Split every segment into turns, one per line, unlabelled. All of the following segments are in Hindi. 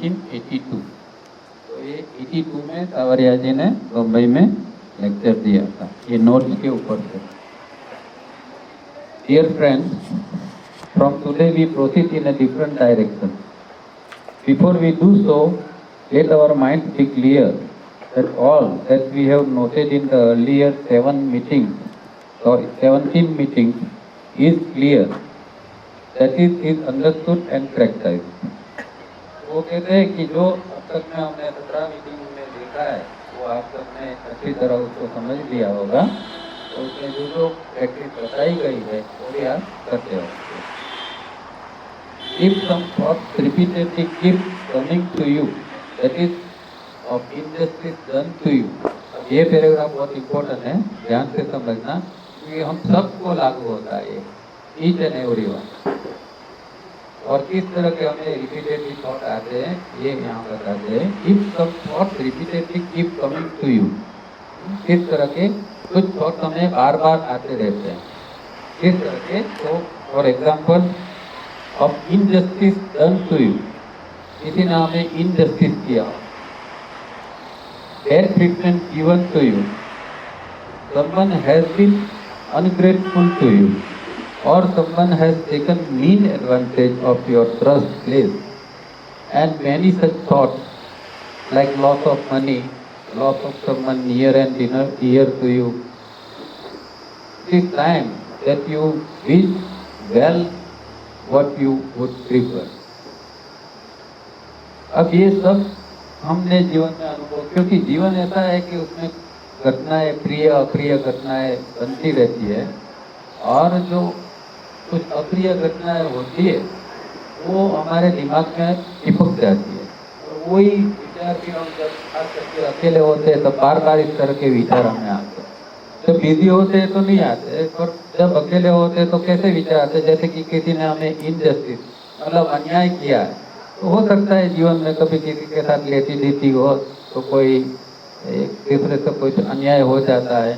1982। तो ये 82 में सावरिया जी ने बम्बई में लेक्चर दिया था, ये नोट्स के ऊपर से। Dear friends, from today we proceed in a different direction. Before we do so, let our minds be clear that all that we have noted in the earlier 17 meetings is clear, that is understood and practiced. वो कहते हैं कि जो अब तक में हमने 17 मीटिंग में देखा है वो आप सबने अच्छी तरह उसको समझ लिया होगा, तो उसमें जो प्रैक्टिस बताई गई है वो भी आप करते हो। If some thoughts repeatedly keep coming to you, that is of injustice done to you. अब ये पैराग्राफ बहुत इम्पोर्टेंट है, ध्यान से समझना, क्योंकि हम सबको लागू होता है ये, ईच एंड एवरीवन। और किस तरह के हमें रिपीटेडली थॉट आते हैं ये यहाँ बताते हैं। If some thoughts repeatedly keep coming to you, किस तरह के कुछ थॉट हमें बार बार आते रहते हैं, किस तरह के। तो for example of injustice done to you, किसी ने हमें injustice किया, bad treatment given to you, someone has been ungrateful to you, or someone has taken mean advantage of your trust place, and many such thoughts like loss of money, loss of someone near and dear to you. It is time that you wish well what you would prefer. अब ये सब हमने जीवन में अनुभव, क्योंकि जीवन ऐसा है कि उसमें घटनाएं, प्रिय अप्रिय घटनाएं बनती रहती है, और जो कुछ अप्रिय घटनाएं होती है वो हमारे दिमाग में चिपक जाती है, और वही विचार भी हम जब खास करके अकेले होते हैं तो बार बार इस तरह के विचार हमें आते हैं। जब बिजी होते हैं तो नहीं आते, और जब अकेले होते हैं तो कैसे विचार आते हैं, जैसे कि किसी ने हमें इनजस्टिस मतलब अन्याय किया है। तो हो सकता है जीवन में कभी किसी के साथ लेती देती हो तो कोई एक दूसरे से कुछ अन्याय हो जाता है,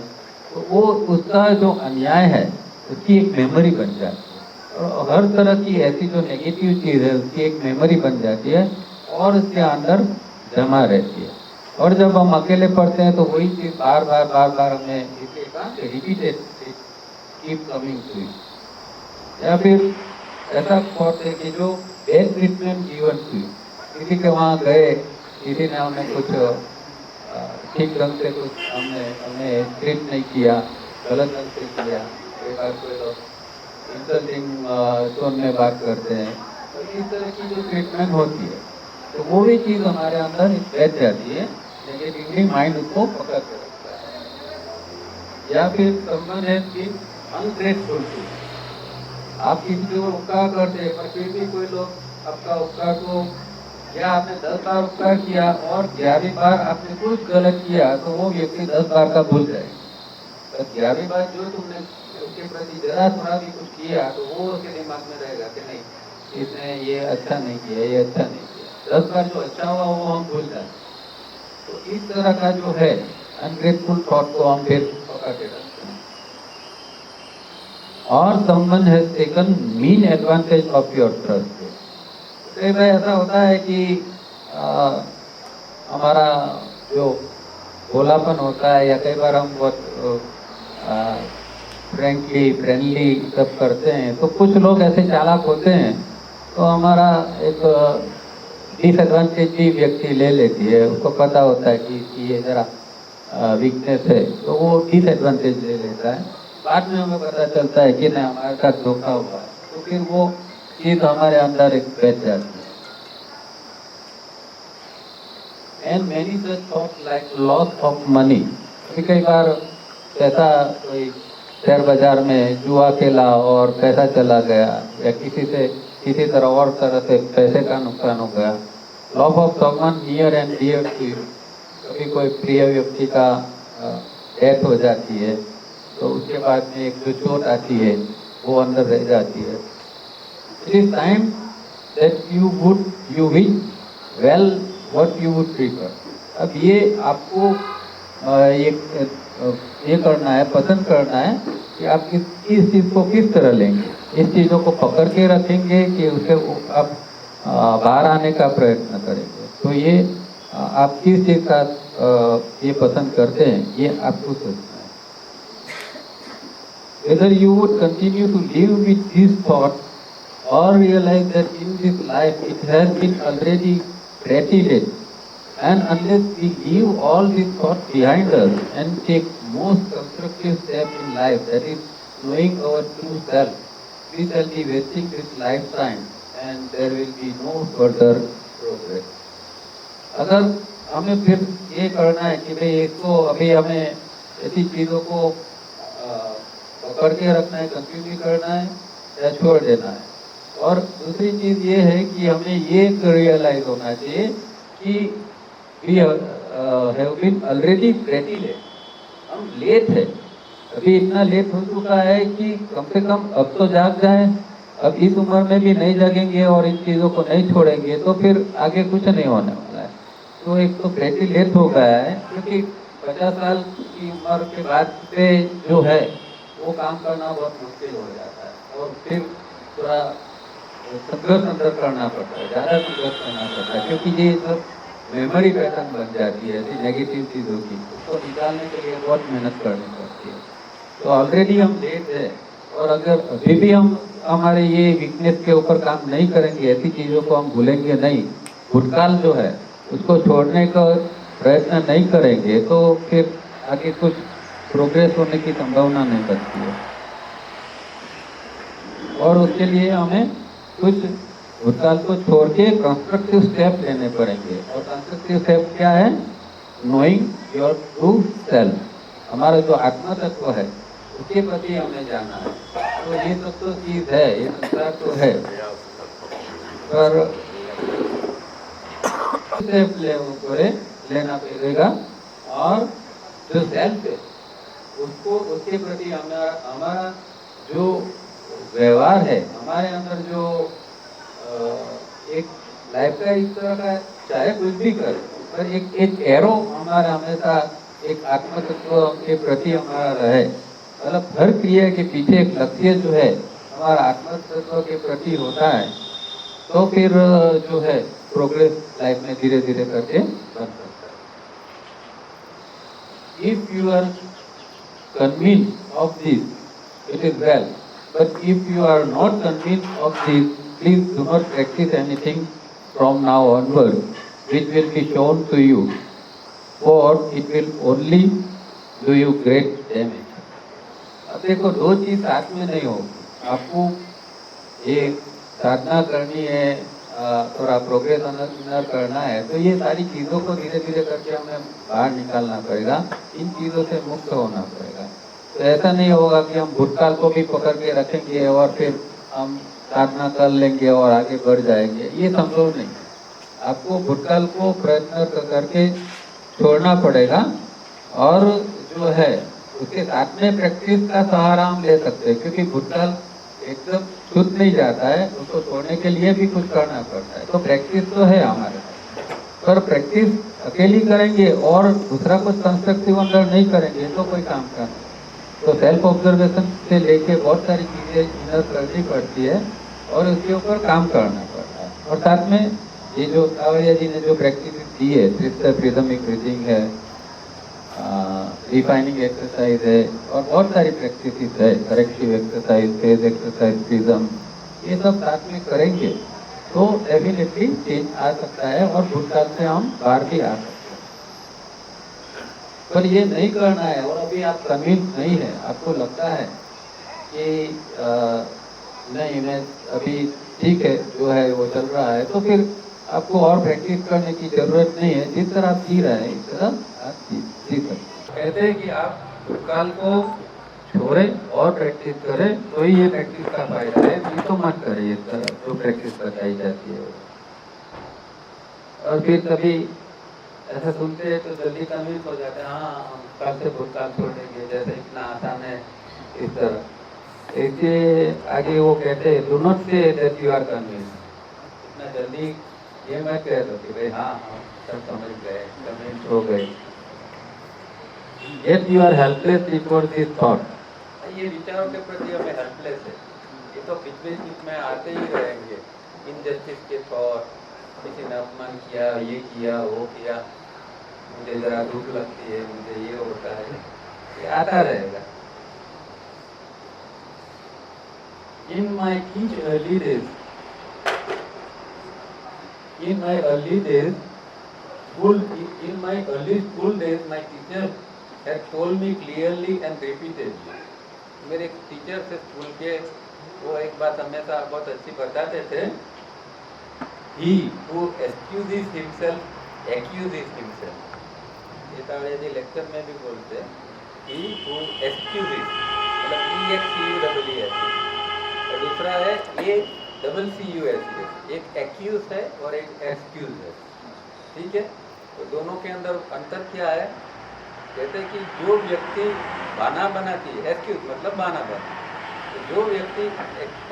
तो वो उसका जो अन्याय है उसकी एक मेमोरी बन जाती है, और हर तरह की ऐसी जो नेगेटिव चीज़ है उसकी एक मेमोरी बन जाती है और उसके अंदर जमा रहती है। और जब हम अकेले पढ़ते हैं तो वही चीज़ बार बार हमें repeated keep coming to you. या फिर ऐसा थॉट है कि जो bad treatment given to you, किसी के वहाँ गए, किसी ने हमें कुछ ठीक ढंग से कुछ हमें ट्रीट नहीं किया, गलत ढंग से किया, कई बार कोई लोग इंसल्टिंग टोन में बात करते हैं, तो इस तरह की जो ट्रीटमेंट होती है तो वो भी चीज़ हमारे अंदर बैठ जाती है, नेगेटिवली माइंड उसको पकड़ के रखता है। या फिर someone has been ungrateful to you, आप किसी को उपकार करते हैं पर फिर भी कोई लोग आपका उपकार को, या आपने 10 बार उपकार किया और 11वीं बार आपने कुछ गलत किया तो वो व्यक्ति 10 बार का भूल जाएगा, तो 11वीं बार जो तुमने उसके प्रति जरा थोड़ा भी कुछ किया तो वो उसके दिमाग में रहेगा कि नहीं इसने ये अच्छा नहीं किया, ये अच्छा नहीं किया। 10 बार जो अच्छा हुआ वो हम भूल जाते। तो इस तरह का जो है अनग्रेटफुल थॉट को हम फिर पकड़ के रखते हैं। और someone has taken mean advantage of your trust। कई बार ऐसा होता है कि हमारा जो भोलापन होता है, या कई बार हम बहुत फ्रेंडली सब करते हैं, तो कुछ लोग ऐसे चालाक होते हैं तो हमारा एक डिसएडवांटेज भी व्यक्ति ले लेती है, उसको पता होता है कि ये जरा वीकनेस है तो वो डिसएडवांटेज ले लेता है। बाद में हमें पता चलता है कि नहीं हमारे साथ धोखा हुआ है, तो फिर वो चीज़ हमारे अंदर एक बैठ जाती है। And many such thoughts like loss of money, कई बार पैसा कोई शेयर बाजार में जुआ खेला और पैसा चला गया, या किसी तरह और तरह से पैसे का नुकसान हो गया। Loss of someone near and dear to you, कभी कोई प्रिय व्यक्ति का डेथ हो जाती है तो उसके बाद में एक जो चोट आती है वो अंदर रह जाती है। It is time that you wish well what you would prefer. अब ये आपको ये करना है, पसंद करना है कि आप इस चीज़ को किस तरह लेंगे, इस चीज़ों को पकड़ के रखेंगे कि उसे आप बाहर आने का प्रयत्न करेंगे। तो ये आप किस चीज का ये पसंद करते हैं, ये आपको सोचना है। Whether you would continue to live with this thought or realize that in this life it has been already pretty late. And unless we leave all these thoughts behind us and take most constructive step in life, that is knowing our true self, we shall be wasting this lifetime and there will be no further progress. अगर हमें फिर ये करना है कि भाई इसको अभी हमें ऐसी चीज़ों को पकड़ के रखना है, कंटिन्यू करना है या छोड़ देना है। और दूसरी चीज़ ये है कि हमें ये रियलाइज होना चाहिए कि we have been already pretty late. हम लेट है, अभी इतना लेट हो चुका है कि कम से कम अब तो जाग जाए। अब इस उम्र में भी नहीं जागेंगे और इन चीज़ों को नहीं छोड़ेंगे तो फिर आगे कुछ नहीं होने वाला है। तो एक तो pretty लेट हो गया है, क्योंकि 50 साल की उम्र के बाद से जो है वो काम करना बहुत मुश्किल हो जाता है और फिर थोड़ा संघर्ष अंदर करना पड़ता है, ज़्यादा संघर्ष करना पड़ता है, क्योंकि ये सब मेमोरी पैटर्न बन जाती है ऐसी नेगेटिव चीज़ों की, उसको निकालने के लिए बहुत मेहनत करनी पड़ती है। तो ऑलरेडी हम लेट है और अगर अभी भी हम हमारे ये वीकनेस के ऊपर काम नहीं करेंगे, ऐसी चीज़ों को हम भूलेंगे नहीं, भूतकाल जो है उसको छोड़ने का प्रयत्न नहीं करेंगे तो फिर आगे कुछ प्रोग्रेस होने की संभावना नहीं बनती है। और उसके लिए हमें कुछ भूतकाल को छोड़ के कंस्ट्रक्टिव स्टेप लेने पड़ेंगे। और कंस्ट्रक्टिव स्टेप क्या है? नोइंग योर ट्रू सेल्फ, हमारा जो आत्मा तत्व है उसके प्रति हमें जाना है। तो ये सब तो चीज़ है, ये संसार तो है, पर स्टेप लेना पड़ेगा। और जो सेल्फ है उसको, उसके प्रति हमारा जो व्यवहार है, हमारे अंदर जो एक लाइफ का इस तरह का, चाहे कुछ भी कर, पर एक एरो हमारा हमेशा एक आत्म तत्व के प्रति हमारा रहे। मतलब हर क्रिया के पीछे एक लक्ष्य जो है हमारा आत्म तत्व के प्रति होता है, तो फिर जो है प्रोग्रेस लाइफ में धीरे धीरे करके बन सकता है। If you are convinced of this, it is well. But if you are not convinced of this, please do not practice anything from now onward, which will be shown to you, for it will only do you great damage. अब देखो, दो चीज साथ में नहीं होगी। आपको एक साधना करनी है, थोड़ा प्रोग्रेस अंदर करना है, तो ये सारी चीज़ों को धीरे धीरे करके हमें बाहर निकालना पड़ेगा, इन चीज़ों से मुक्त होना पड़ेगा। तो ऐसा नहीं होगा कि हम भूतकाल को भी पकड़ के रखेंगे और फिर हम साधना कर लेंगे और आगे बढ़ जाएंगे, ये संभव नहीं। आपको भूतकाल को प्रयत्न करके छोड़ना पड़ेगा और जो है उसके साथ में प्रैक्टिस का सहारा हम ले सकते हैं, क्योंकि भूतकाल एकदम छूट नहीं जाता है, उसको छोड़ने के लिए भी कुछ करना पड़ता है। तो प्रैक्टिस तो है हमारे, पर प्रैक्टिस अकेली करेंगे और दूसरा कुछ कंस्ट्रक्टिव अंदर नहीं करेंगे तो कोई काम का नहीं। तो सेल्फ ऑब्जर्वेशन से लेके बहुत सारी चीज़ें इनर करनी पड़ती है और उसके ऊपर काम करना पड़ता है। और साथ में ये जो सावरिया जी ने जो प्रैक्टिस दी है, प्रिदमिक ब्रीथिंग है, रिफाइनिंग एक्सरसाइज है और बहुत सारी प्रैक्टिस है, corrective exercise, phase exercise, prism, ये सब साथ में करेंगे तो डेफिनेटली चेंज आ सकता है और भूतकाल से हम बाहर भी आ सकते हैं। पर ये नहीं करना है और अभी आप कन्विंस नहीं है, आपको लगता है कि नहीं, मैं अभी ठीक है जो है वो चल रहा है, तो फिर आपको और प्रैक्टिस करने की जरूरत नहीं है। जिस तरह आप जी रहे हैं इस तरह आप जी सकते। कहते हैं कि आप भूतकाल को छोड़ें और प्रैक्टिस करें, तो ही ये प्रैक्टिस का फायदा है। ये तो मत करें इस तरह जो प्रैक्टिस बताई जाती है। और फिर कभी ऐसा सुनते हैं तो जल्दी कन्विंस हो जाते हैं, हाँ हम कल से भूतकाल छोड़ देंगे, जैसे इतना आसान है इस तरह। इसके आगे वो कहते हैं, do not say that you are convince. इतना जल्दी ये मत कह दो कि भाई हाँ हम सब समझ गए, कन्विंस हो गए। Yet you are helpless before this thought.
ये विचारों के प्रति हमें हेल्पलेस है, ये तो बीच बीच में आते ही रहेंगे। इनजस्टिस के थॉट, किसी ने अपमान किया, ये किया, वो किया, मुझे जरा भूख लगती है, मुझे ये होता है, ये आता रहेगा।
In my early days, in my early days,
In my early school days, my teacher had told me clearly and repeatedly. मेरे एक टीचर थे स्कूल के, वो एक बात हमेशा बहुत अच्छी बताते थे, he who excuses himself accuses himself। ये ताड़े जी लेक्चर में भी बोलते हैं, he who excuses, मतलब EXCUSES, और दूसरा है ACCUS, एक एक्यूज है और एक एक्सक्यूज है, ठीक है। तो दोनों के अंदर अंतर क्या है? कहते हैं कि जो व्यक्ति बहाना बनाती है, एक्सक्यूज मतलब बहाना बनाती है, तो जो व्यक्ति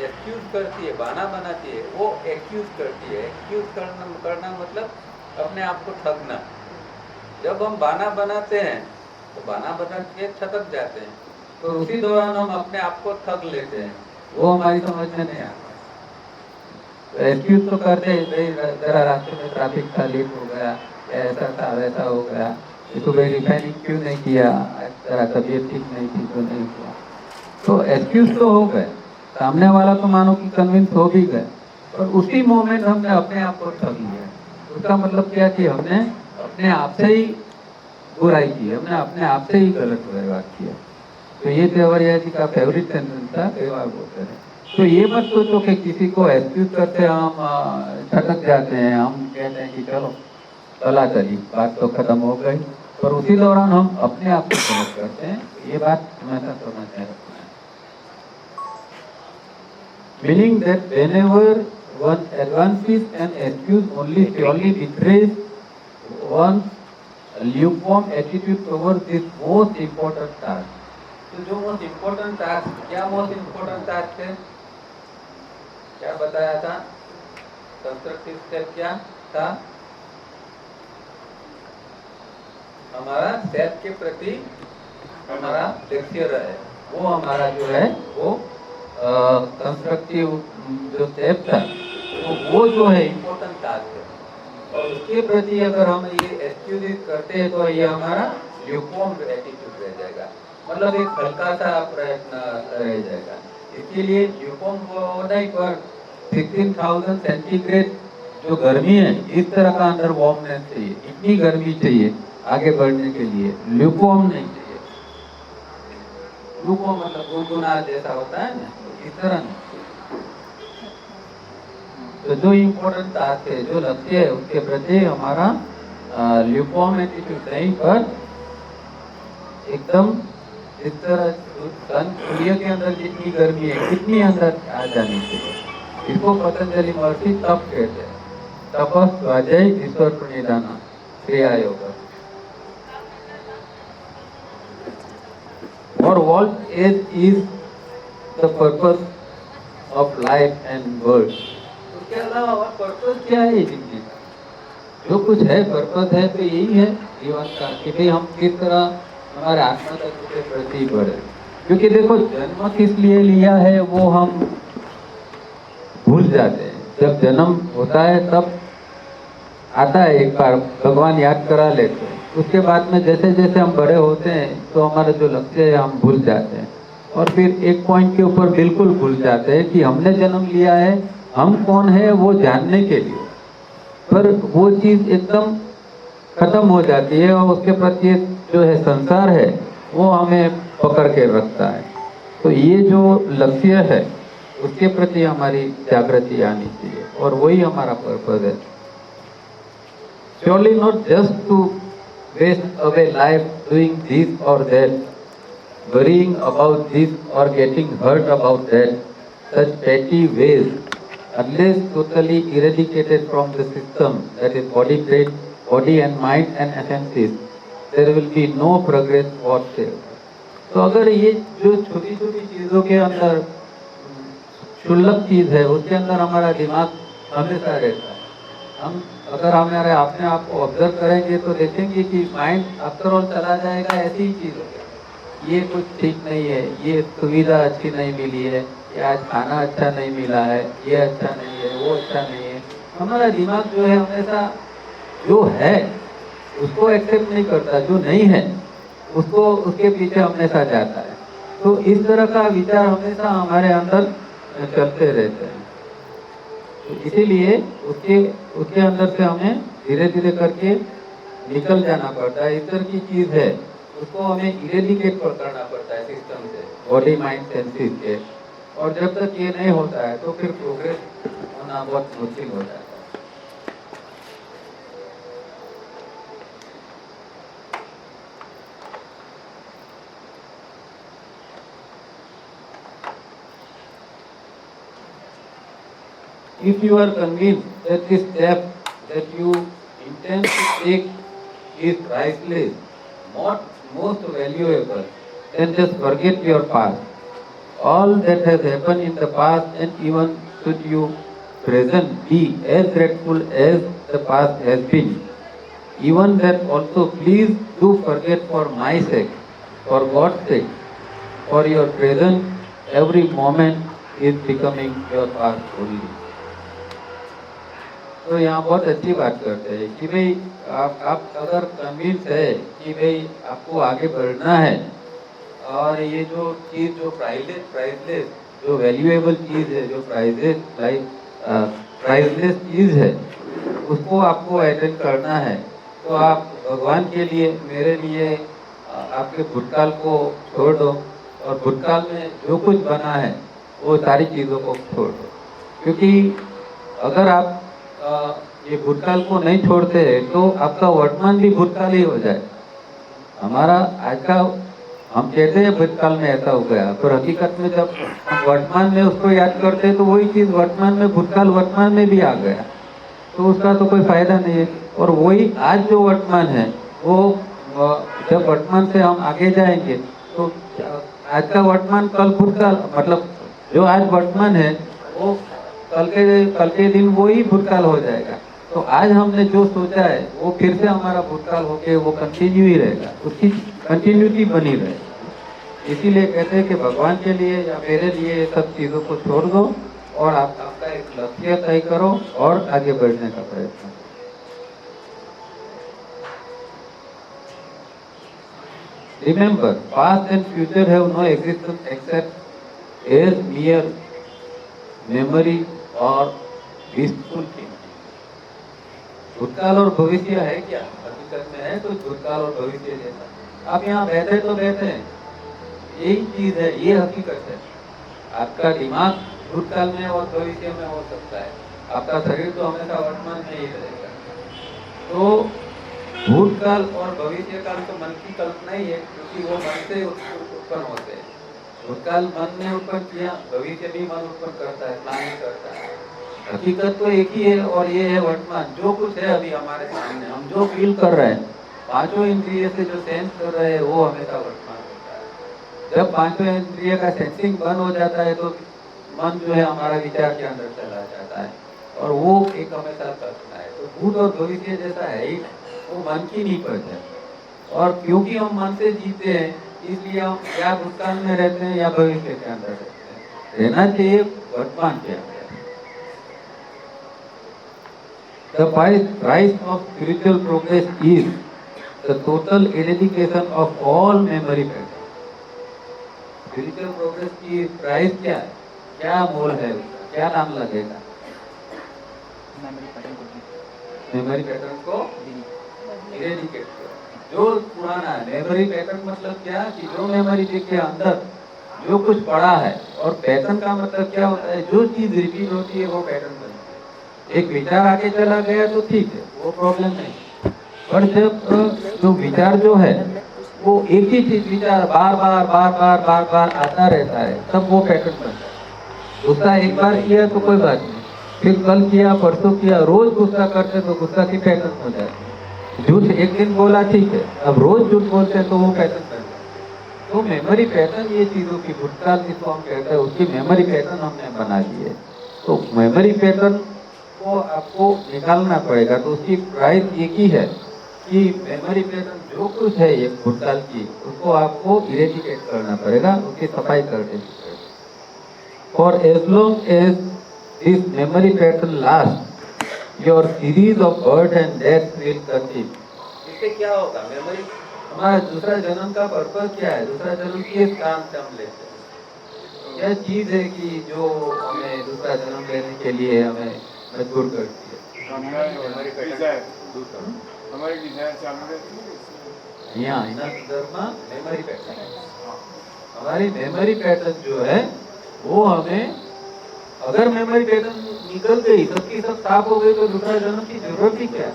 एक्सक्यूज करती है, बहाना बनाती है, वो एक्यूज करती है। एक्यूज करना मतलब अपने आप को ठगना। जब हम बहाना बनाते हैं तो बहाना बना के ठग जाते हैं, तो उसी दौरान हम अपने आप को ठग लेते हैं,
वो हमारी समझ में नहीं आता। तो एक्सक्यूज तो करते हैं, भाई जरा रास्ते में ट्रैफिक था, लेट हो गया, ऐसा था, वैसा हो गया, ये तो भाई रिफाइनिंग क्यों नहीं किया, जरा तबीयत ठीक नहीं थी तो नहीं किया। तो एक्सक्यूज तो हो गए, सामने वाला तो मानो कि कन्विंस हो भी गए, और उसी मोमेंट हमने अपने आप को ठग लिया। उसका मतलब क्या कि हमने अपने आप से ही बुराई की, हमने अपने आप से ही गलत व्यवहार किया। तो ये देवरिया जी का फेवरेट सेंटेंस था, कई बार बोलते हैं। तो ये मत सोचो कि किसी को एक्सक्यूज करते हम छटक जाते हैं, हम कहते हैं कि चलो चला चली, बात तो खत्म हो गई, पर उसी दौरान हम अपने आप को गलत करते हैं। ये बात हमेशा समझना है। Meaning that whenever one advances an excuse only surely betrays one's lukewarm attitude towards this most important task.
तो जो मोस्ट इम्पोर्टेंट टास्क, क्या मोस्ट इम्पोर्टेंट टास्क है, क्या बताया था? कंस्ट्रक्टिव स्टेप क्या था? हमारा सेल्फ के प्रति हमारा लक्ष्य रहे,
वो हमारा जो है वो कंस्ट्रक्टिव जो स्टेप था, वो जो है
इम्पोर्टेंट टास्क है।
और उसके प्रति अगर हम ये
एक्सक्यूज करते हैं तो ये हमारा ल्यूकवार्म एटीट्यूड रह जाएगा, मतलब एक हल्का सा प्रयत्न रह जाएगा। इसके लिए ल्यूकवार्म होना ही पर
16,000 सेंटीग्रेड जो गर्मी है, इस तरह का अंदर वार्मनेस चाहिए, इतनी गर्मी चाहिए आगे बढ़ने के लिए, ल्यूकवार्म नहीं चाहिए।
ल्यूकवार्म मतलब गुनगुना जैसा होता है ना,
इस तरह नहीं। तो जो इम्पोर्टेंट टास्क है, जो लक्ष्य है, उसके प्रति हमारा ल्यूकवार्म एटीट्यूड नहीं, पर एकदम इस तरह सूर्य के अंदर जितनी गर्मी है कितनी अंदर आ जानी चाहिए। इसको पतंजलि महर्षि तप कहते हैं, तपस स्वाध्याय ईश्वर प्रणिधाना क्रिया योग। और what is the purpose of life and world? उसके अलावा और पर्पस क्या है जिंदगी का? जो कुछ है पर्पस है तो यही है जीवन का, कि भाई हम किस तरह हमारे आत्मा तत्व के प्रति बढ़े। क्योंकि देखो जन्म किस लिए लिया है वो हम भूल जाते हैं। जब जन्म होता है तब आता है, एक बार भगवान याद करा लेते हैं, उसके बाद में जैसे जैसे हम बड़े होते हैं तो हमारा जो लक्ष्य है हम भूल जाते हैं, और फिर एक पॉइंट के ऊपर बिल्कुल भूल जाते हैं कि हमने जन्म लिया है, हम कौन है वो जानने के लिए। पर वो चीज़ एकदम खत्म हो जाती है, और उसके प्रति जो है संसार है वो हमें पकड़ के रखता है। तो ये जो लक्ष्य है उसके प्रति हमारी जागृति आनी चाहिए, और वही हमारा पर्पस है। Surely not just to waste away life doing this or that, worrying about this or getting hurt about that, such petty ways, unless totally eradicated from the system, that is brain, body and mind and essences, there will be no progress whatsoever. तो अगर ये जो छोटी छोटी चीज़ों के अंदर क्षुल्लक चीज़ है उसके अंदर हमारा दिमाग हमेशा रहता है, हम अगर हमारे अपने आप को ऑब्जर्व करेंगे तो देखेंगे कि माइंड आफ्टर ऑल चला जाएगा ऐसी ही चीज़ होगी, ये कुछ ठीक नहीं है, ये सुविधा अच्छी नहीं मिली है, ये आज खाना अच्छा नहीं मिला है, ये अच्छा नहीं है, वो अच्छा नहीं है, हमारा दिमाग जो है हमेशा जो है उसको एक्सेप्ट नहीं करता, जो नहीं है उसको उसके पीछे हमेशा जाता है। तो इस तरह का विचार हमेशा हमारे अंदर चलते रहते हैं। तो इसीलिए उसके उसके अंदर से हमें धीरे धीरे करके निकल जाना पड़ता है। इस तरह की चीज है, उसको हमें इरेडिकेट करना पड़ता है सिस्टम से, बॉडी माइंड सेंसेस के। और जब तक ये नहीं होता है तो फिर प्रोग्रेस होना बहुत मुश्किल हो जाता है। If you are convinced that this step that you intend to take is priceless, not most valuable, then just forget your past. All that has happened in the past, and even should you present be as grateful as the past has been. Even that also, please do forget for my sake, for God's sake, for your present, every moment is becoming your past only. तो यहाँ बहुत अच्छी बात करते हैं कि भाई आप अगर कन्विंस है कि भाई आपको आगे बढ़ना है, और ये जो चीज़ जो प्राइसलेस जो वैल्यूएबल चीज़ है, जो प्राइसलेस चीज़ है, उसको आपको अटेंड करना है, तो आप भगवान के लिए, मेरे लिए आपके भूतकाल को छोड़ दो, और भूतकाल में जो कुछ बना है वो सारी चीज़ों को छोड़ दो। क्योंकि अगर आप ये भूतकाल को नहीं छोड़ते तो आपका वर्तमान भी भूतकाल ही हो जाए। हमारा आज का, हम कहते हैं भूतकाल में ऐसा हो गया, पर हकीकत में जब हम वर्तमान में उसको याद करते हैं तो वही चीज़ वर्तमान में, भूतकाल वर्तमान में भी आ गया, तो उसका तो कोई फायदा नहीं है। और वही आज जो वर्तमान है वो जब वर्तमान से हम आगे जाएंगे तो आज का वर्तमान कल भूतकाल, मतलब जो आज वर्तमान है वो कल के दिन वो ही भूतकाल हो जाएगा। तो आज हमने जो सोचा है वो फिर से हमारा भूतकाल होके वो कंटिन्यू ही रहेगा, उसकी कंटिन्यूटी बनी रहेगी। इसीलिए कहते हैं कि भगवान के लिए या मेरे लिए ये सब चीज़ों को छोड़ दो और आप आपका एक लक्ष्य तय करो और आगे बढ़ने का प्रयत्न करो। Remember, past and future have no existence except as mere memory और wishful thinking। भूतकाल और भविष्य है क्या? हकीकत में है तो भूतकाल और भविष्य जैसा। आप यहाँ बैठे तो बैठे हैं, यही चीज है, ये हकीकत है। आपका दिमाग भूतकाल में और भविष्य में हो सकता है, आपका शरीर तो हमेशा वर्तमान में ही रहेगा। तो भूतकाल और भविष्य काल तो मन की कल्पना ही है, क्योंकि वो मन से उत्पन्न होते हैं। भूतकाल मन ने उत्पन्न किया, भविष्य भी मन उत्पन्न करता है, प्लानिंग करता है। हकीकत तो एक ही है और ये है वर्तमान। जो कुछ है अभी हमारे सामने, हम जो फील कर रहे हैं, पांचों इंद्रिय से जो सेंस कर रहे हैं वो हमेशा वर्तमान होता है। जब पांचों इंद्रिय का सेंसिंग बंद हो जाता है तो मन जो है हमारा विचार के अंदर चला जाता है, और वो एक हमेशा कल्पना है। तो भूत और भविष्य जैसा है ही, वो मन की नहीं पड़ता है। और क्योंकि हम मन से जीते हैं इसलिए हम या भूतकाल में रहते हैं या भविष्य के अंदर रहते हैं। रहना चाहिए वर्तमान के अंदर। The price of spiritual progress is the total eradication of all memory patterns. Spiritual progress की प्राइस क्या है, क्या मोल है उसका, क्या दाम लगेगा? मेमोरी पैटर्न को इरेडिकेट करो। जो पुराना है, मेमोरी पैटर्न मतलब क्या कि जो मेमोरी के अंदर जो कुछ पड़ा है, और पैटर्न का मतलब क्या होता है, जो चीज रिपीट होती है वो पैटर्न बनती है। एक विचार आगे चला गया तो ठीक है, वो प्रॉब्लम नहीं। पर जब जो विचार जो है वो एक ही चीज विचार बार बार बार बार बार बार आता रहता है, तब वो पैटर्न बनता है। गुस्सा एक बार किया तो कोई बात नहीं, फिर कल किया, परसों किया, रोज गुस्सा करते तो गुस्सा की पैटर्न हो जाती है। झूठ एक दिन बोला ठीक है, अब रोज झूठ बोलते हैं तो वो पैटर्न बनता है। तो मेमोरी पैटर्न, ये चीजों की भूतकाल जिसको हम कहते हैं, उसकी मेमोरी पैटर्न हमने बना ली है। तो मेमोरी पैटर्न को आपको निकालना पड़ेगा। तो उसकी प्राइस एक ही है कि मेमोरी पैटर्न जो कुछ है ये भूतकाल की, उसको आपको इरेडिकेट करना पड़ेगा, उसकी सफाई कर देनी पड़ेगी। For as long as this memory pattern last, your series of birth and death will continue.
इससे क्या होगा? मेमोरी, हमारा दूसरा जन्म का पर्पस क्या है? दूसरा जन्म किस काम से हम लेते हैं? क्या चीज है कि जो हमें दूसरा जन्म लेने के लिए हमें मजबूर करती है?
हमारी डिजायर हमारी डिजायर चालू रहती है
यहाँ में मेमोरी पैटर्न, हमारी मेमोरी पैटर्न जो है वो हमें, अगर मेमोरी पैटर्न निकल गई, सबकी सब साफ हो गई, तो दूसरा जन्म की जरूरत ही क्या है?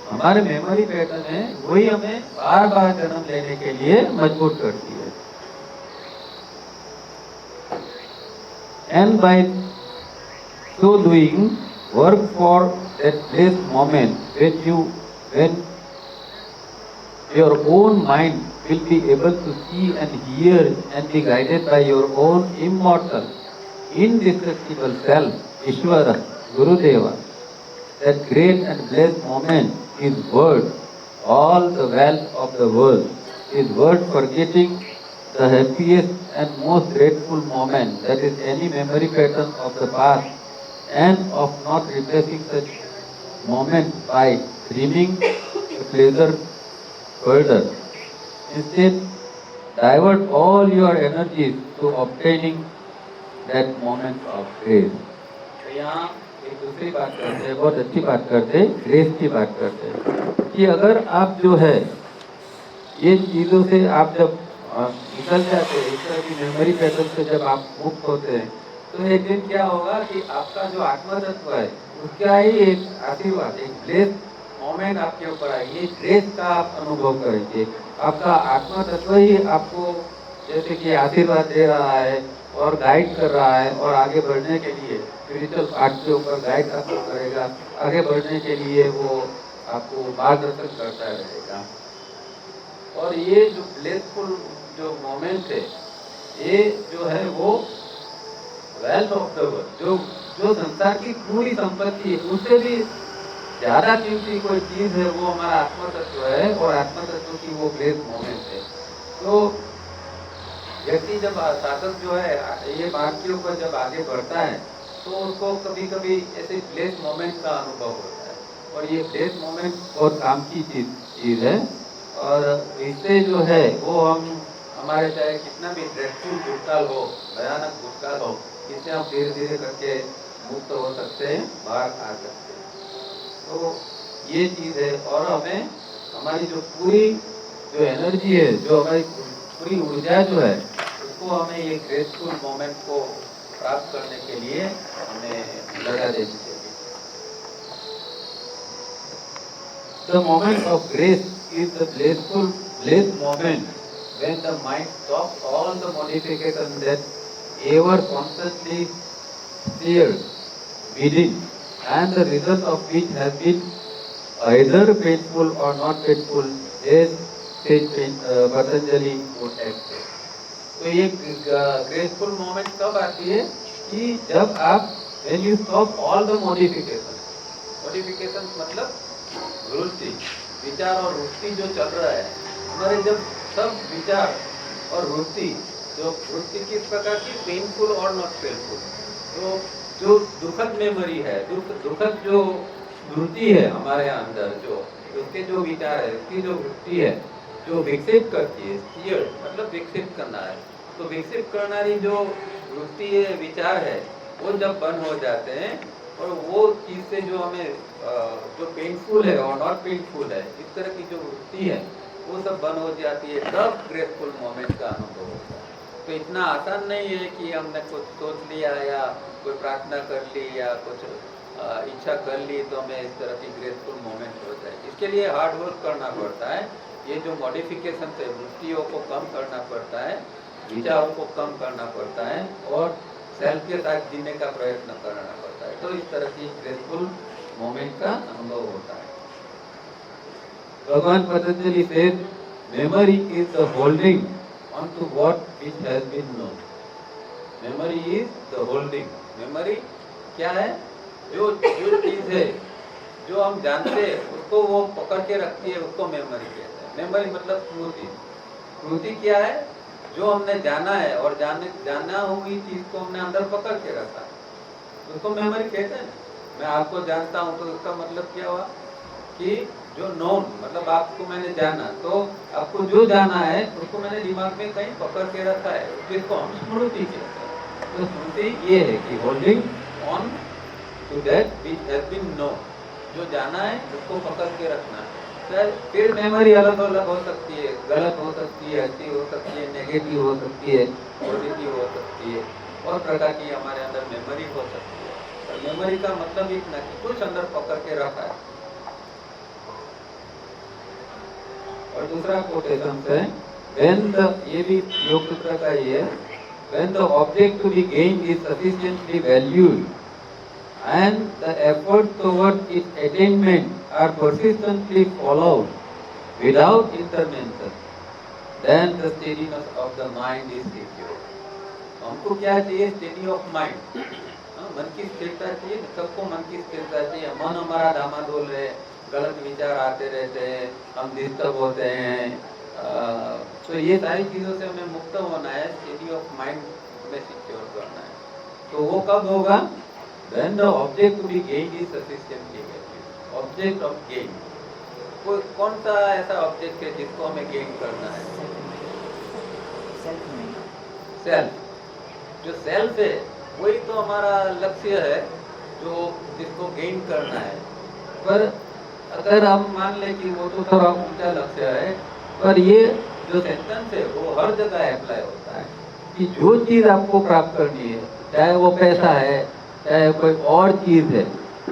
हमारे मेमोरी पैटर्न है वही हमें बार बार जन्म लेने के लिए मजबूर करती है। And by so doing, work for that this moment when your own mind will be able to see and hear and be guided by your own immortal, indestructible self, Ishvara, Gurudeva. That great and blessed moment is worth all the wealth of the world, is worth forgetting the happiest and most grateful moment, that is any memory pattern of the past, and of not replacing such moments by dreaming the pleasure further. Instead, divert all your energies to obtaining that moment of grace. तो यहाँ एक दूसरी बात करते हैं, बहुत अच्छी बात करते हैं, ग्रेस की बात करते हैं कि अगर आप जो है ये चीज़ों से आप जब निकल जाते हैं, इस तरह की मेमोरी पैटर्न से जब आप मुक्त होते हैं, तो एक दिन क्या होगा कि आपका जो आत्म तत्व है उसका ही एक आशीर्वाद, एक ब्लेस मोमेंट आपके ऊपर आएगी, ग्रेस का आप अनुभव करेंगे। आपका आत्मा तत्व ही आपको जैसे कि आशीर्वाद दे रहा है और गाइड कर रहा है, और आगे बढ़ने के लिए स्पिरिचुअल पार्ट के ऊपर गाइड आपको करेगा, आगे बढ़ने के लिए वो आपको मार्गदर्शन करता रहेगा। और ये जो ब्लेसफुल जो मोमेंट है, ये जो है वो वेल्थ ऑफ द वर्ल्ड, जो संसार की पूरी संपत्ति है उससे भी ज्यादा कीमती कोई चीज है, वो हमारा आत्म तत्व है, और आत्म तत्व की वो ग्रेस मोमेंट है। तो व्यक्ति जब साधक जो है ये मार्ग के ऊपर जब आगे बढ़ता है तो उसको कभी कभी ऐसे ब्लेस मोमेंट का अनुभव होता है, और ये ब्लेस मोमेंट बहुत काम की चीज है। और इससे जो है वो हम हमारे चाहे कितना भी ड्रेसफुल भूतकाल हो, भयानक भूतकाल हो, इससे हम धीरे धीरे करके मुक्त हो सकते हैं, बाहर आ सकते हैं। तो ये चीज़ है, और हमें हमारी जो पूरी जो एनर्जी है, जो हमारी पूरी ऊर्जा जो है, उसको हमें ये ग्रेसफुल मोमेंट को प्राप्त करने के लिए हमें लगा देनी चाहिए। The moment of grace is the blissed moment when the mind stops all the modifications that ever constantly seared within, and the result of which has been either painful or not painful, as Patanjali would say. तो ये ग्रेसफुल मोमेंट कब आती है कि जब आप when you stop all the modifications मतलब वृत्ति, विचार और वृत्ति जो चल रहा है हमारे, जब सब विचार और वृत्ति, जो वृत्ति किस प्रकार की, पेनफुल और नॉट पेनफुल, तो जो दुखद मेमोरी है, दुखद जो वृत्ति है हमारे अंदर, जो उसके जो विचार है, उसकी जो वृत्ति है, जो विकसित करती है, स्टीयर मतलब विकसित करना है, तो विकसित करनारी जो वृत्ति है, विचार है, वो जब बंद हो जाते हैं, और वो चीज़ से जो हमें जो पेनफुल है और नॉट पेनफुल है, इस तरह की जो वृत्ति है वो सब बंद हो जाती है, तब ग्रेसफुल मोमेंट का अनुभव होता है। तो इतना आसान नहीं है कि हमने कुछ सोच लिया या कोई प्रार्थना कर ली या कुछ इच्छा कर ली तो हमें इस तरह की ग्रेसफुल मोमेंट हो जाए। इसके लिए हार्ड वर्क करना पड़ता है, ये जो मॉडिफिकेशन है, वृत्तियों को कम करना पड़ता है, विचारों को कम करना पड़ता है, और सेल्फ के साथ जीने का प्रयत्न करना पड़ता है, तो इस तरह की ग्रेसफुल मोमेंट का अनुभव होता है। भगवान Patanjali says, memory is the holding on to what which has been known. Memory is the holding. Memory क्या है? जो चीज है, जो हम जानते हैं उसको वो पकड़ के रखती है, उसको मेमोरी कहते हैं। मेमोरी मतलब स्मृति। स्मृति क्या है? जो हमने जाना है और जाना हुई चीज को हमने अंदर पकड़ के रखा है, उसको मेमोरी कहते हैं। मैं आपको जानता हूँ, तो इसका मतलब क्या हुआ कि जो नोन मतलब आपको मैंने जाना, तो आपको जो जाना है उसको मैंने दिमाग में कहीं पकड़ के रखा है, जिसको हम स्मृति कहते हैं। तो स्मृति ये है कि holding on to that which has been known, जो जाना है उसको पकड़ के रखना है। सर फिर मेमोरी अलग अलग हो सकती है, गलत हो सकती है, अच्छी हो सकती है, नेगेटिव हो सकती है, पॉजिटिव हो सकती है, और प्रकार की हमारे अंदर मेमोरी हो सकती है। और मेमोरी का मतलब इतना कि कुछ अंदर पकड़ के रखा है। और दूसरा कोटेशन है when the, ये भी योग सूत्र का ये है, when the object to be gained is sufficiently valued and the effort towards its attainment are persistently followed without intervention, then the steadiness of the mind is secured. हमको क्या चाहिए? स्टेडी ऑफ माइंड, मन की स्थिरता चाहिए। सबको मन की स्थिरता चाहिए। मन हमारा डामाडोल है, गलत विचार आते रहते हैं, हम डिस्टर्ब होते हैं, तो ये सारी चीज़ों से हमें मुक्त होना है, स्टेडी ऑफ माइंड में सिक्योर करना है। तो वो कब होगा? When the object to be gained is sufficiently valued. Object of gain, कोई कौन सा ऐसा ऑब्जेक्ट है जिसको हमें गेन करना है? सेल्फ। जो सेल्फ है वही तो हमारा लक्ष्य है, जो जिसको गेन करना है। पर अगर हम मान ले कि वो तो थोड़ा ऊंचा लक्ष्य है, पर ये जो सेंटेंस है वो हर जगह अप्लाई होता है कि जो चीज़ आपको प्राप्त करनी है, चाहे वो पैसा है, चाहे कोई और चीज़ है,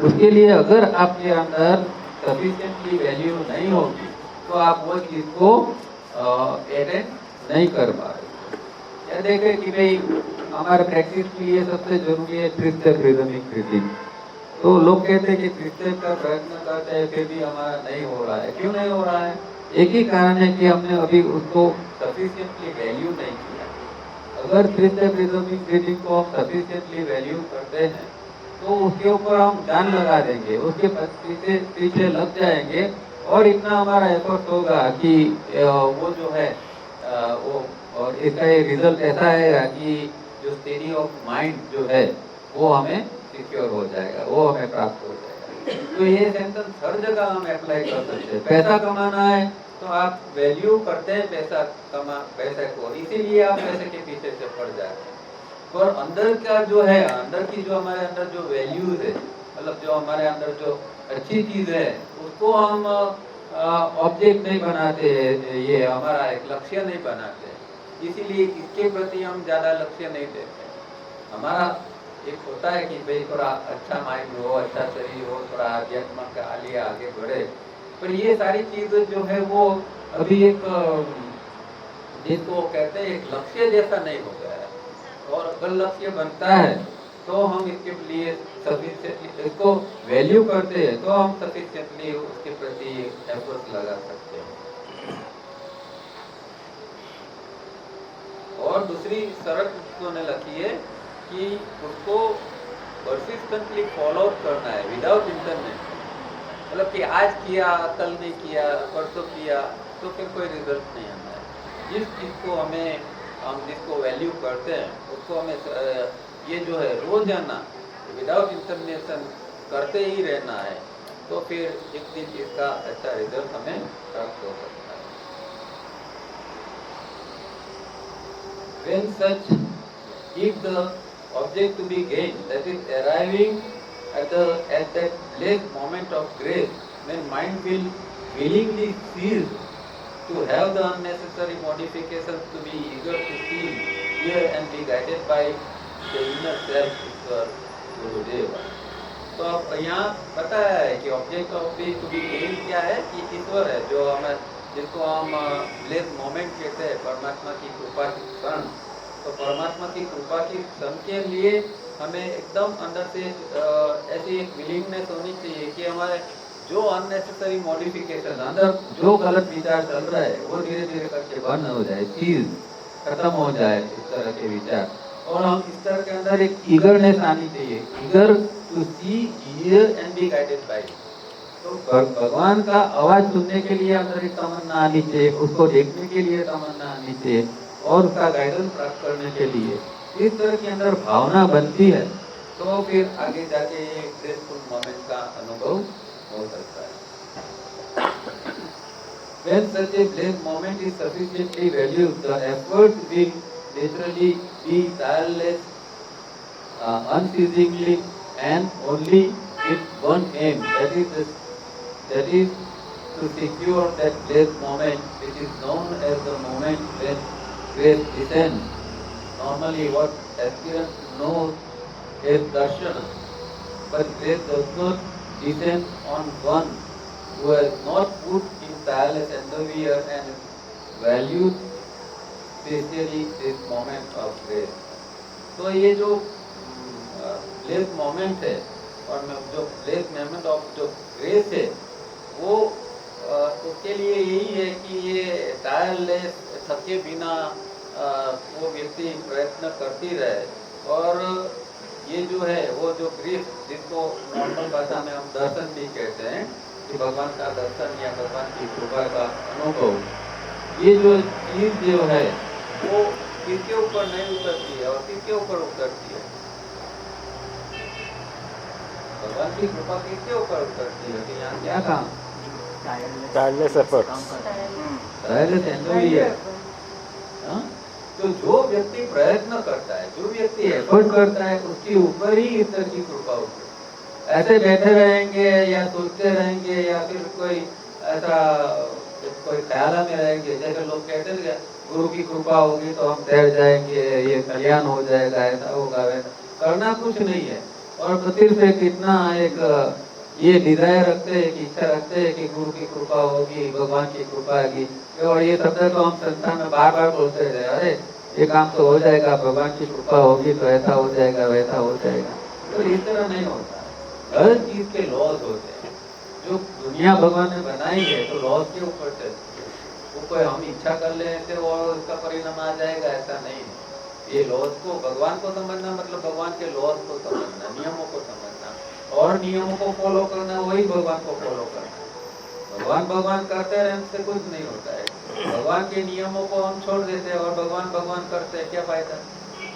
उसके लिए अगर आपके अंदर सफिशिएंटली वैल्यू नहीं होगी तो आप वो चीज़ को अटेंड नहीं कर पाएंगे। या देखें कि भाई हमारे प्रैक्टिस के लिए सबसे जरूरी है 3 स्टेप रिदमिक ब्रीथिंग। तो लोग कहते हैं कि 3 स्टेप का प्रयत्न करते हैं फिर भी हमारा नहीं हो रहा है। क्यों नहीं हो रहा है? एक ही कारण है कि हमने अभी उसको सफिशिएंटली वैल्यू नहीं किया। अगर 3 स्टेप रिदमिक ब्रीथिंग को हम सफिशिएंटली वैल्यू करते हैं तो उसके ऊपर हम जान लगा देंगे, उसके पीछे लग जाएंगे, और इतना हमारा एफर्ट होगा कि वो जो है वो, और इसका ये रिजल्ट ऐसा आएगा कि जो स्टेडी ऑफ माइंड जो है वो हमें सिक्योर हो जाएगा, वो हमें प्राप्त हो जाएगा। तो ये सेंटेंस हर जगह हम अप्लाई कर सकते हैं। पैसा कमाना है तो आप वैल्यू करते हैं पैसे को, इसीलिए आप पैसे के पीछे से पड़ जाते हैं। और अंदर का जो है, अंदर की जो हमारे अंदर जो वैल्यूज है, मतलब जो हमारे अंदर जो अच्छी चीज है, उसको हम ऑब्जेक्ट नहीं बनाते, ये हमारा एक लक्ष्य नहीं बनाते, इसीलिए इसके प्रति हम ज्यादा लक्ष्य नहीं देते। हमारा एक होता है कि भाई थोड़ा अच्छा माइंड हो, अच्छा शरीर हो, थोड़ा अध्यात्म का लिए आगे बढ़े, पर ये सारी चीजें जो है वो अभी एक जिसको कहते हैं एक लक्ष्य जैसा नहीं हो गया है। और अगर लक्ष्य बनता है तो हम इसके लिए सफिशिएंटली इसको वैल्यू करते हैं, तो हम सफिशिएंटली उसके प्रति एफर्ट लगा सकते हैं। और दूसरी शर्त उन्होंने लिखी है कि उसको परसिस्टेंटली फॉलो करना है विदाउट इंटरनेट। मतलब कि आज किया, कल नहीं किया, परसों किया, तो फिर कोई रिजल्ट नहीं आता है। जिस चीज़ को हम जिसको वैल्यू करते हैं उसको हमें ये जो है रोजाना विदाउट इंटरनेशन करते ही रहना है, तो फिर एक दिन इसका अच्छा रिजल्ट हमें प्राप्त हो सकता है। When such, if the object to be gained, that is arriving at that last moment of grace, when mind will willingly cease to have the unnecessary modifications, to be eager to see, hear and be guided by the inner self, ईश्वर गुरुदेव। तो अब यहाँ पता है कि object of the to be gain क्या है, कि ईश्वर है, जो हमें जिसको हम ब्लेस मोमेंट कहते हैं, परमात्मा की कृपा की क्षण। तो परमात्मा की कृपा की क्षण के लिए हमें एकदम अंदर से ऐसी एक विलिंगनेस होनी चाहिए कि हमारे जो अननेसेसरी मॉडिफिकेशन, अंदर जो गलत विचार चल रहा है वो धीरे धीरे करके बंद हो जाए, चीज खत्म हो जाए इस तरह के विचार। और हम इस तरह के अंदर एक ईगरनेस आनी चाहिए, eager to see, hear and be guided by. तो भगवान का आवाज सुनने के लिए अंदर एक तमन्ना आनी चाहिए, उसको देखने के लिए तमन्ना आनी चाहिए, और उसका गाइडेंस प्राप्त करने के लिए इस तरह के अंदर भावना बनती है, तो फिर आगे जाके ये ग्रेसफुल मोमेंट का अनुभव हो सकता है। When such a blessed moment is sufficiently valued, the effort will naturally be tireless, unceasingly, and only with one aim, that is to secure that blessed moment, which is known as the moment when grace descends. Normally, what aspirants know is darshan, but grace does not descend on one who has not put in tireless endeavor and valued specially this moment of grace. तो ये जो ब्लेस मोमेंट है और जो ब्लेस मोमेंट ऑफ जो ग्रेस है वो उसके लिए यही है कि ये टायरलेस थके बिना वो व्यक्ति प्रयत्न करती रहे और ये जो है वो जो ग्रीफ जिसको नॉर्मल भाषा में हम दर्शन भी कहते हैं कि भगवान का दर्शन या भगवान की कृपा का अनुभव, ये जो चीज जो है वो किसके ऊपर नहीं उतरती है और किसके ऊपर उतरती है? भगवान की कृपा किसके ऊपर उतरती है? कि यहाँ क्या काम?
Tireless efforts.
टायरलेस एंडोवियर। तो जो व्यक्ति प्रयत्न करता है, जो व्यक्ति एफर्ट करता है, उसके ऊपर ही ईश्वर की कृपा होती है। ऐसे बैठे रहेंगे या सोचते रहेंगे या फिर कोई ऐसा कोई ख्याल में रहेंगे, जैसे लोग कहते हैं गुरु की कृपा होगी तो हम तैर जाएंगे, ये कल्याण हो जाएगा, ऐसा होगा वैसा, करना कुछ नहीं है। और प्रति से कितना एक ये डिजायर रखते हैं, कि इच्छा रखते हैं कि गुरु की कृपा होगी, भगवान की कृपा होगी, और ये शब्द तो हम संस्थान में बार बार बोलते रहे, अरे ये काम तो हो जाएगा, भगवान की कृपा होगी तो ऐसा हो जाएगा, वैसा हो जाएगा। तो इस तरह नहीं होता, हर चीज के लॉज होते हैं। जो दुनिया भगवान ने बनाई है तो लॉज के ऊपर चलती है, वो कोई हम इच्छा कर ले तो और उसका परिणाम आ जाएगा, ऐसा नहीं है। ये लॉज को भगवान को समझना मतलब भगवान के लॉज को समझना, नियमों को समझना और नियमों को फॉलो करना, वही भगवान को फॉलो करना। भगवान भगवान करते रहने से कुछ नहीं होता है। भगवान के नियमों को हम छोड़ देते हैं और भगवान भगवान करते हैं, क्या फायदा?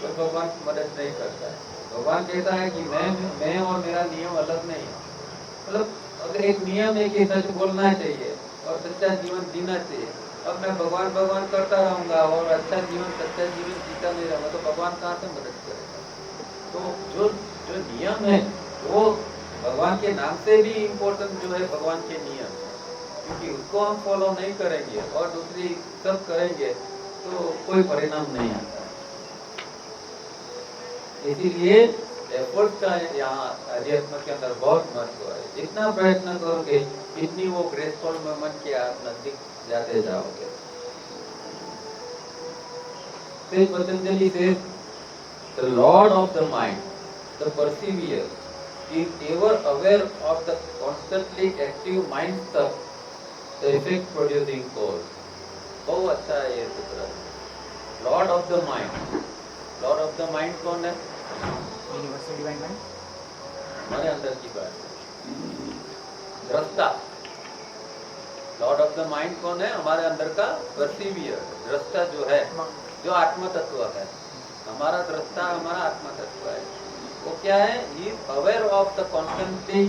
कोई भगवान मदद नहीं करता है। भगवान कहता है कि मैं और मेरा नियम अलग नहीं है। मतलब अगर एक नियम है कि सच बोलना चाहिए और सच्चा जीवन जीना चाहिए, अब मैं भगवान भगवान करता रहूंगा और अच्छा जीवन सच्चा जीवन जीता नहीं रहूंगा तो भगवान कहाँ से मदद करेगा? तो जो नियम है वो भगवान के नाम से भी इम्पोर्टेंट जो है भगवान के नियम, क्योंकि उसको हम फॉलो नहीं करेंगे और दूसरी सब करेंगे तो कोई परिणाम नहीं आता। इसीलिए एफर्ट का यहाँ अध्यात्म के अंदर बहुत महत्व है। जितना प्रयत्न करोगे इतनी वो ग्रेसफुल मोमेंट के आप नजदीक जाते जाओगे। Patanjali says, the Lord of the mind, the perceiver, is ever aware of the constantly active mind stuff, the effect producing cause. बहुत अच्छा है ये सूत्र। Lord of the mind, Lord of the mind कौन है?
यूनिवर्सल डिवाइन माइंड,
हमारे अंदर की बात, दृष्टा। लॉर्ड ऑफ द माइंड कौन है? हमारे अंदर का परसीवियर, दृष्टा जो है, जो आत्म तत्व है। हमारा दृष्टा हमारा आत्म तत्व है। वो क्या है? He is aware of the constantly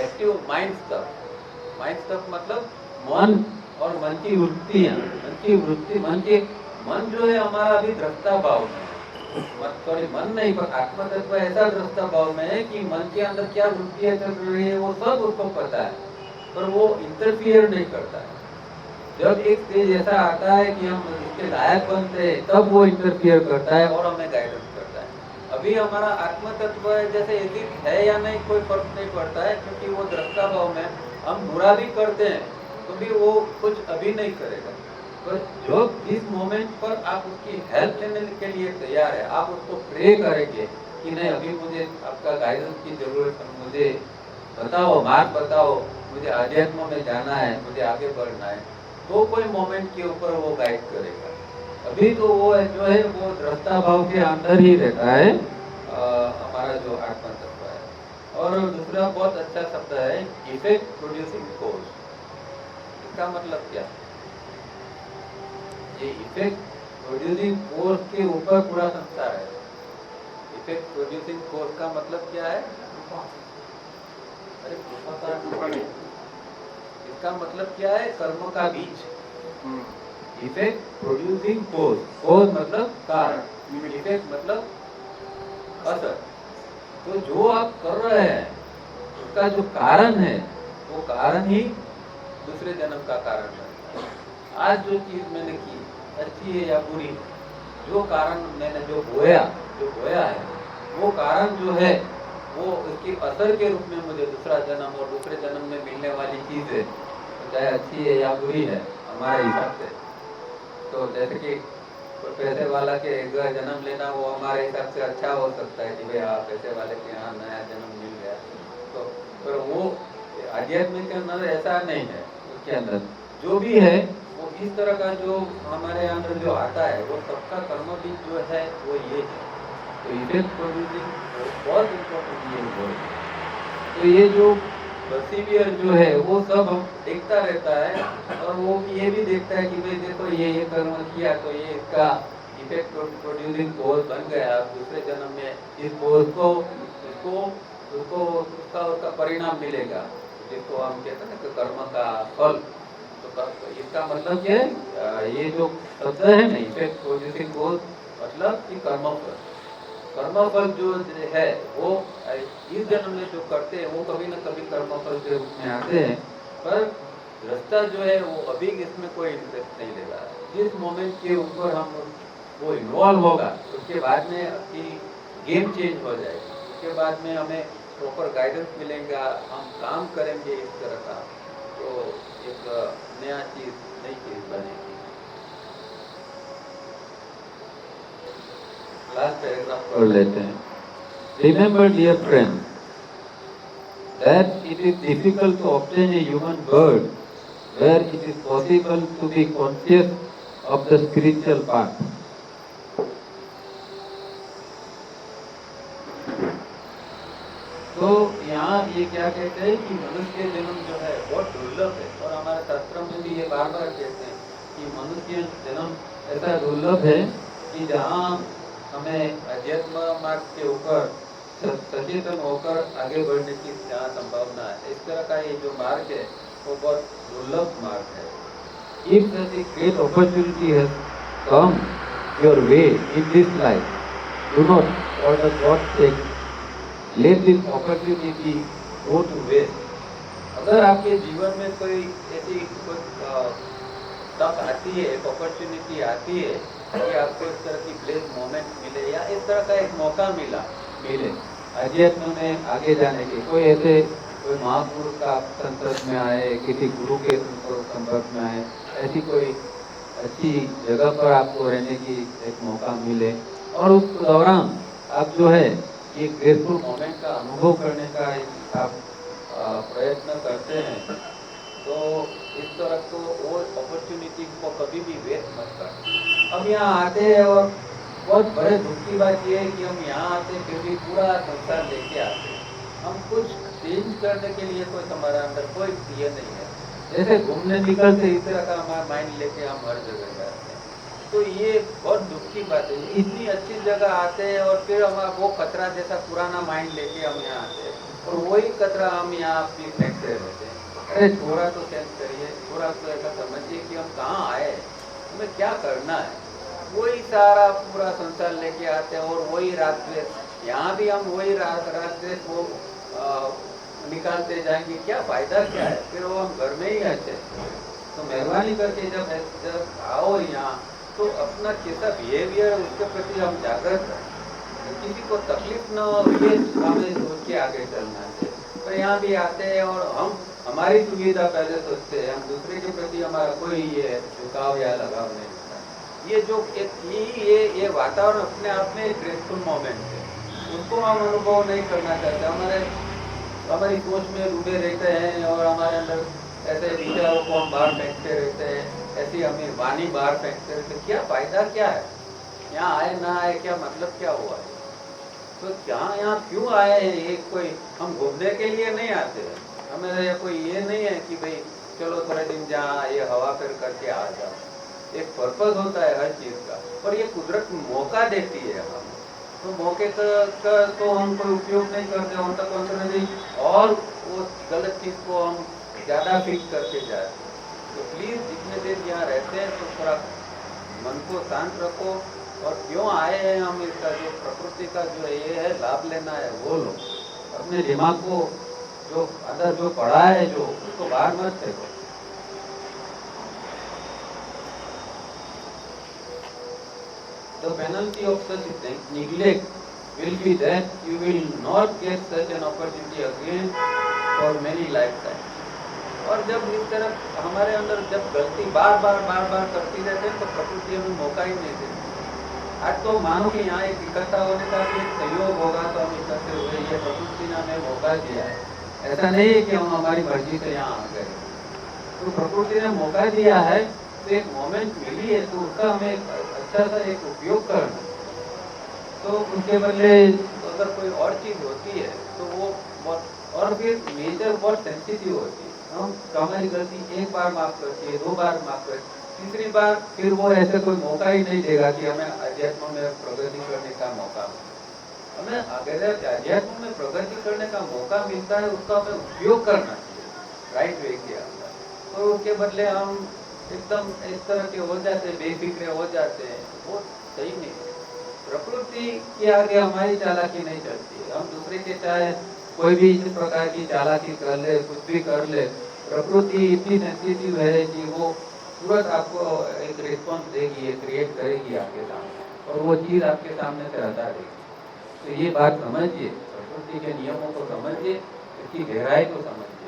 active mind stuff. Mind stuff मतलब मन और मन की वृत्तियां, मन की वृत्ति, मन जो है हमारा अभी दृष्टा भाव में, सॉरी मन नहीं पर आत्म तत्व ऐसा दृष्टा भाव में है कि मन के अंदर क्या वृत्तियां चल रही है वो सब उसको पता है, पर वो इंटरफियर नहीं करता है। जब एक स्टेज ऐसा आता है कि हम इसके लायक बनते हैं तब वो इंटरफियर करता है और हमें गाइडेंस करता है। अभी हमारा आत्म तत्व जैसे एथिक है या नहीं कोई फर्क नहीं पड़ता है, क्योंकि वो दृष्टा भाव में हम बुरा भी करते हैं तो भी वो कुछ अभी नहीं करेगा। तो जो जिस मोमेंट पर आप उसकी हेल्प लेने के लिए तैयार है, आप उसको प्रे करेंगे कि नहीं अभी मुझे आपका गाइडेंस की जरूरत है, मुझे बताओ, मार्ग बताओ, मुझे अध्यात्म में जाना है, मुझे आगे बढ़ना है, तो कोई मोमेंट के ऊपर वो गाइड करेगा। अभी तो वो जो है वो दृष्टा भाव के अंदर ही रहता है हमारा जो आत्मा तत्व है। और दूसरा बहुत अच्छा शब्द है इफेक्ट प्रोड्यूसिंग कोर्स। इसका मतलब क्या? ये इफेक्ट प्रोड्यूसिंग फोर्स के ऊपर पूरा संसार है। इफेक्ट प्रोड्यूसिंग फोर्स का मतलब क्या है? अरे
पानी।
इसका मतलब क्या है? कर्म का बीज।
हम्म।
इफेक्ट प्रोड्यूसिंग फोर्स, फोर्स मतलब कारण, इफेक्ट मतलब असर। तो जो आप कर रहे हैं उसका जो कारण है वो कारण ही दूसरे जन्म का कारण बनता है। आज जो चीज मैंने की, अच्छी है या बुरी, जो कारण मैंने जो बोया है, वो कारण जो है वो उसके असर के रूप में मुझे दूसरा जन्म और दूसरे जन्म में मिलने वाली चीज है, चाहे अच्छी है या बुरी है हमारे हिसाब से। तो जैसे कि कोई पैसे वाला के घर जन्म लेना वो हमारे हिसाब से अच्छा हो सकता है कि भाई हाँ पैसे वाले के यहाँ नया जन्म मिल गया। तो पर वो आध्यात्मिक के अंदर ऐसा नहीं है। उसके अंदर जो भी है वो इस तरह का जो हमारे अंदर जो आता है वो सबका कर्म बीज जो है वो ये है। तो इफेक्ट प्रोड्यूसिंग बहुत इम्पोर्टेंट ये है। तो ये जो परसिवियर जो है वो सब हम देखता रहता है और वो ये भी देखता है कि भाई देखो ये कर्म किया तो ये इसका इफेक्ट प्रोड्यूसिंग फोर्स बन गया। दूसरे जन्म में इस फोर्स को उसको उसका परिणाम मिलेगा, जिसको हम कहते हैं ना कि कर्म का फल। तो इसका मतलब क्या है? ये जो शब्द है ना इफेक्ट प्रोड्यूसिंग फोर्स मतलब कि कर्मफल। कर्मफल जो है वो इस जन्म में जो करते हैं वो कभी न कभी कर्मफल के रूप में आते हैं, पर रास्ता जो है वो अभी इसमें कोई इंटरेस्ट नहीं ले रहा है। जिस मोमेंट के ऊपर हम वो इन्वॉल्व होगा उसके बाद में आपकी गेम चेंज हो जाएगी। उसके बाद में हमें प्रॉपर गाइडेंस मिलेगा, हम काम करेंगे इस तरह का, तो एक नया चीज नई चीज बनेगी। लास्ट पैराग्राफ पढ़ लेते हैं। Remember, dear friends, that it is difficult to obtain a human birth where it is possible to be conscious of the spiritual path. तो यहाँ ये क्या कहते हैं कि मनुष्य जन्म जो है बहुत दुर्लभ है, और हमारे शास्त्रों में भी ये बार बार कहते हैं कि मनुष्य जन्म ऐसा दुर्लभ है कि जहाँ हमें अध्यात्म मार्ग के ऊपर सचेतन होकर आगे बढ़ने की जहाँ संभावना है। इस तरह का ये जो मार्ग है वो बहुत दुर्लभ मार्ग है। If such a great opportunity has come your way in this life, do not, for the God's sake, let this opportunity go to waste. अगर आपके जीवन में कोई ऐसी तक आती है, एक अपॉर्चुनिटी आती है कि आपको इस तरह की ब्लेस मोमेंट मिले या इस तरह का एक मौका मिले अध्यात्म में आगे जाने के, कोई ऐसे कोई महापुरुष का संपर्क में आए, किसी गुरु के संपर्क में आए, ऐसी कोई अच्छी जगह पर आपको रहने की एक मौका मिले और उस दौरान आप जो है ये ग्रेसफुल मोमेंट का अनुभव करने का आप प्रयत्न करते हैं, तो इस तरह को वो अपॉर्चुनिटी को कभी भी वेस्ट मत कर। अब यहाँ आते हैं और बहुत बड़े दुख की बात यह है कि हम यहाँ आते हैं फिर भी पूरा संसार लेके आते हैं। हम कुछ चेंज करने के लिए कोई हमारे अंदर कोई ये नहीं है। जैसे घूमने निकलते इस तरह का हमारा माइंड लेके हम हर जगह जाते हैं, तो ये बहुत दुख की बात है। इतनी अच्छी जगह आते हैं और फिर हमारा वो कचरा जैसा पुराना माइंड लेके हम यहाँ आते हैं और वही कचरा हम यहाँ अपनी फेंकते रहते हैं। अरे थोड़ा तो सेंस करिए, थोड़ा तो ऐसा समझिए कि हम कहाँ आए, हमें क्या करना है। वही सारा पूरा संसार लेके आते हैं और वही रात द्वेष, यहाँ भी हम वही रात द्वेष वो निकालते जाएंगे, क्या फायदा क्या है, फिर वो हम घर में ही अच्छे। तो मेहरबानी करके जब आओ यहाँ तो अपना कैसा बिहेवियर उसके प्रति हम जागृत रहें, किसी को तकलीफ न हो ये हमें सोच के आगे चलना है। तो यहाँ भी आते हैं और हम हमारी सुविधा पहले सोचते हैं, हम दूसरे के प्रति हमारा कोई ये झुकाव या लगाव नहीं होता। ये जो ये वातावरण अपने आप में एक ग्रेसफुल मोमेंट है, उसको हम अनुभव नहीं करना चाहते। हमारी सोच में डूबे रहते हैं और हमारे अंदर ऐसे विचारों को हम बाहर फेंकते रहते हैं, ऐसी हमें वाणी बाहर फेंकते रहते हैं। क्या फायदा क्या है, यहाँ आए ना आए क्या मतलब क्या हुआ है। तो यहाँ क्यों आए हैं, ये कोई हम घूमने के लिए नहीं आते हैं। हमें कोई ये नहीं है कि भाई चलो थोड़े दिन जहाँ ये हवा फेर करके आ जाओ। एक पर्पस होता है हर चीज़ का, और ये कुदरत मौका देती है हमें तो मौके का तो हम कोई उपयोग नहीं करते, हम तक कंट्रोल और वो गलत चीज़ को हम ज़्यादा फिक्स करके जाते हैं। तो प्लीज़ जितने देर यहाँ रहते हैं तो थोड़ा मन को शांत रखो, और क्यों आए हैं हम, इसका जो प्रकृति का जो ये है लाभ लेना है वो लो। अपने दिमाग को जो अंदर जो पड़ा है जो उसको बाहर मत फेंको। The penalty of such neglect will be that you will not get such an opportunity again for many lifetimes. और जब इस तरह हमारे अंदर जब गलती बार बार करती रहते हैं तो प्रकृति हमें मौका ही नहीं देती। आज तो मानो कि यहाँ एक इकट्ठा होने का भी एक सहयोग होगा तो हम इकट्ठे हुए, ये प्रकृति ने हमें मौका दिया है। ऐसा नहीं है कि हम हमारी मर्जी से यहाँ आ गए, तो प्रकृति ने मौका दिया है, तो एक मोमेंट मिली है तो उसका हमें अच्छा सा एक उपयोग करना। तो उसके बदले अगर कोई और चीज़ होती है तो वो बहुत, और फिर नेचर बहुत सेंसिटिव होती है। हम हमारी गलती एक बार माफ करती है, 2 बार माफ करती है, तीसरी बार फिर वो ऐसे कोई मौका ही नहीं देगा कि हमें अध्यात्म में प्रगति करने का मौका मिले। हमें अगर अध्यात्म में प्रगति करने का मौका मिलता है उसका हमें उपयोग करना चाहिए राइट वे के अंदर। तो उसके बदले हम एकदम इस तरह के हो जाते, बेफिक्रे हो जाते हैं, वो सही नहीं है। प्रकृति के आगे हमारी चालाकी नहीं चलती है। हम दूसरे के चाहे कोई भी इस प्रकार की चालाकी कर ले, कुछ भी कर ले, प्रकृति इतनी सेंसिटिव है कि वो तुरंत आपको एक रिस्पॉन्स देगी, क्रिएट करेगी आपके सामने, और वो चीज़ आपके सामने से हटा देगी। तो ये बात समझिए, प्रकृति के नियमों को समझिए, इसकी गहराई को समझिए।